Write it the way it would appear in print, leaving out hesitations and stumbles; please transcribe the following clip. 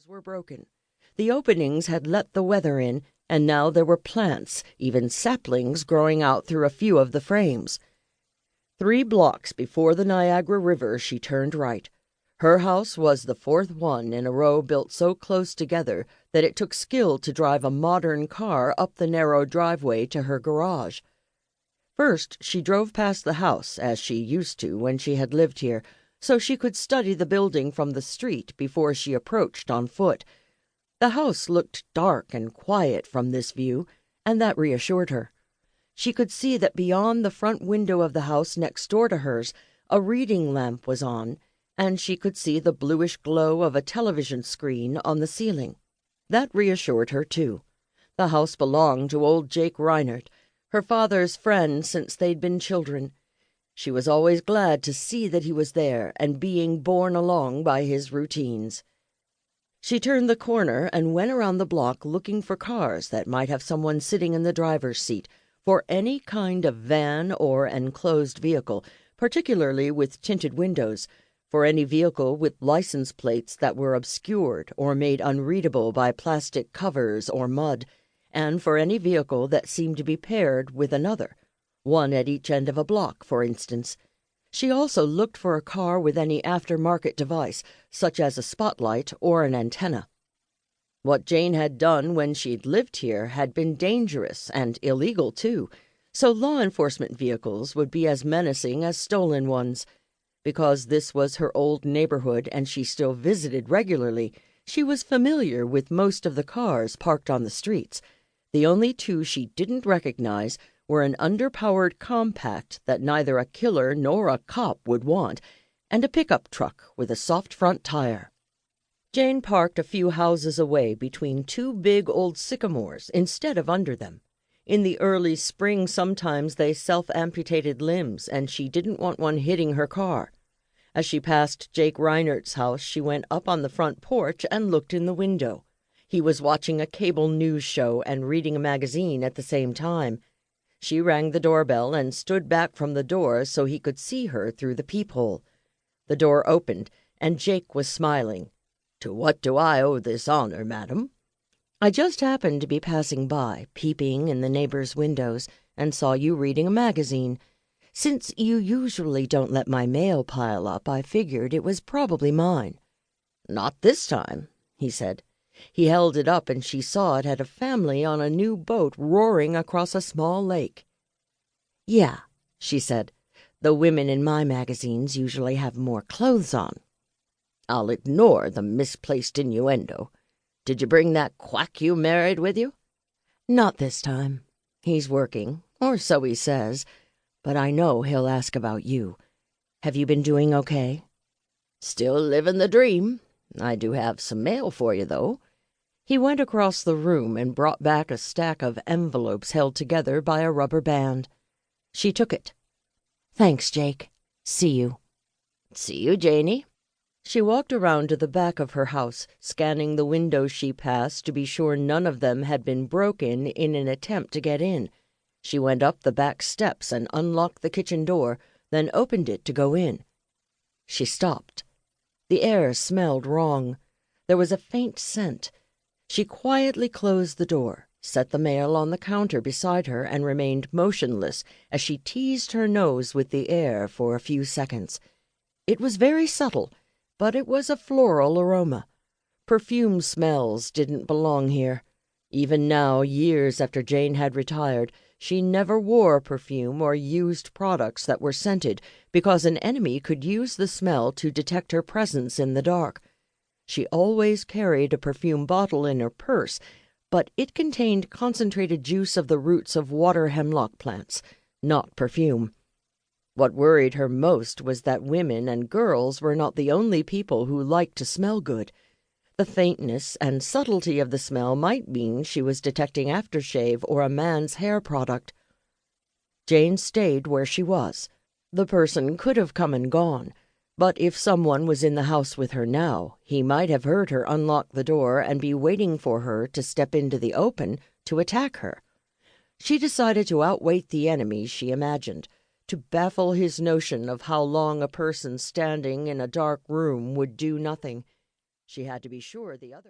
windows were broken. The openings had let the weather in, and now there were plants, even saplings, growing out through a few of the frames. 3 blocks before the Niagara River, she turned right. Her house was the 4th one in a row built so close together that it took skill to drive a modern car up the narrow driveway to her garage. First, she drove past the house, as she used to when she had lived here, so she could study the building from the street before she approached on foot. The house looked dark and quiet from this view, and that reassured her. She could see that beyond the front window of the house next door to hers, a reading lamp was on, and she could see the bluish glow of a television screen on the ceiling. That reassured her, too. The house belonged to old Jake Reinert, her father's friend since they'd been children. She was always glad to see that he was there and being borne along by his routines. She turned the corner and went around the block looking for cars that might have someone sitting in the driver's seat, for any kind of van or enclosed vehicle, particularly with tinted windows, for any vehicle with license plates that were obscured or made unreadable by plastic covers or mud, and for any vehicle that seemed to be paired with another, one at each end of a block, for instance. She also looked for a car with any aftermarket device, such as a spotlight or an antenna. What Jane had done when she'd lived here had been dangerous and illegal, too, so law enforcement vehicles would be as menacing as stolen ones. Because this was her old neighborhood and she still visited regularly, she was familiar with most of the cars parked on the streets. The only 2 she didn't recognize were an underpowered compact that neither a killer nor a cop would want, and a pickup truck with a soft front tire. Jane parked a few houses away between 2 big old sycamores instead of under them. In the early spring sometimes they self-amputated limbs, and she didn't want one hitting her car. As she passed Jake Reinert's house, she went up on the front porch and looked in the window. He was watching a cable news show and reading a magazine at the same time. She rang the doorbell and stood back from the door so he could see her through the peephole. The door opened, and Jake was smiling. "To what do I owe this honor, madam?" "I just happened to be passing by, peeping in the neighbors' windows, and saw you reading a magazine. Since you usually don't let my mail pile up, I figured it was probably mine." "Not this time," he said. He held it up, and she saw it had a family on a new boat roaring across a small lake. "Yeah," she said. "The women in my magazines usually have more clothes on." "I'll ignore the misplaced innuendo. Did you bring that quack you married with you?" "Not this time. He's working, or so he says, but I know he'll ask about you. Have you been doing okay?" "Still living the dream. I do have some mail for you, though." He went across the room and brought back a stack of envelopes held together by a rubber band. She took it. "Thanks, Jake. See you." "See you, Janie." She walked around to the back of her house, scanning the windows she passed to be sure none of them had been broken in an attempt to get in. She went up the back steps and unlocked the kitchen door, then opened it to go in. She stopped. The air smelled wrong. There was a faint scent. She quietly closed the door, set the mail on the counter beside her, and remained motionless as she teased her nose with the air for a few seconds. It was very subtle, but it was a floral aroma. Perfume smells didn't belong here. Even now, years after Jane had retired, she never wore perfume or used products that were scented, because an enemy could use the smell to detect her presence in the dark. She always carried a perfume bottle in her purse, but it contained concentrated juice of the roots of water hemlock plants, not perfume. What worried her most was that women and girls were not the only people who liked to smell good. The faintness and subtlety of the smell might mean she was detecting aftershave or a man's hair product. Jane stayed where she was. The person could have come and gone, but if someone was in the house with her now, he might have heard her unlock the door and be waiting for her to step into the open to attack her. She decided to outwait the enemy she imagined, to baffle his notion of how long a person standing in a dark room would do nothing. She had to be sure the other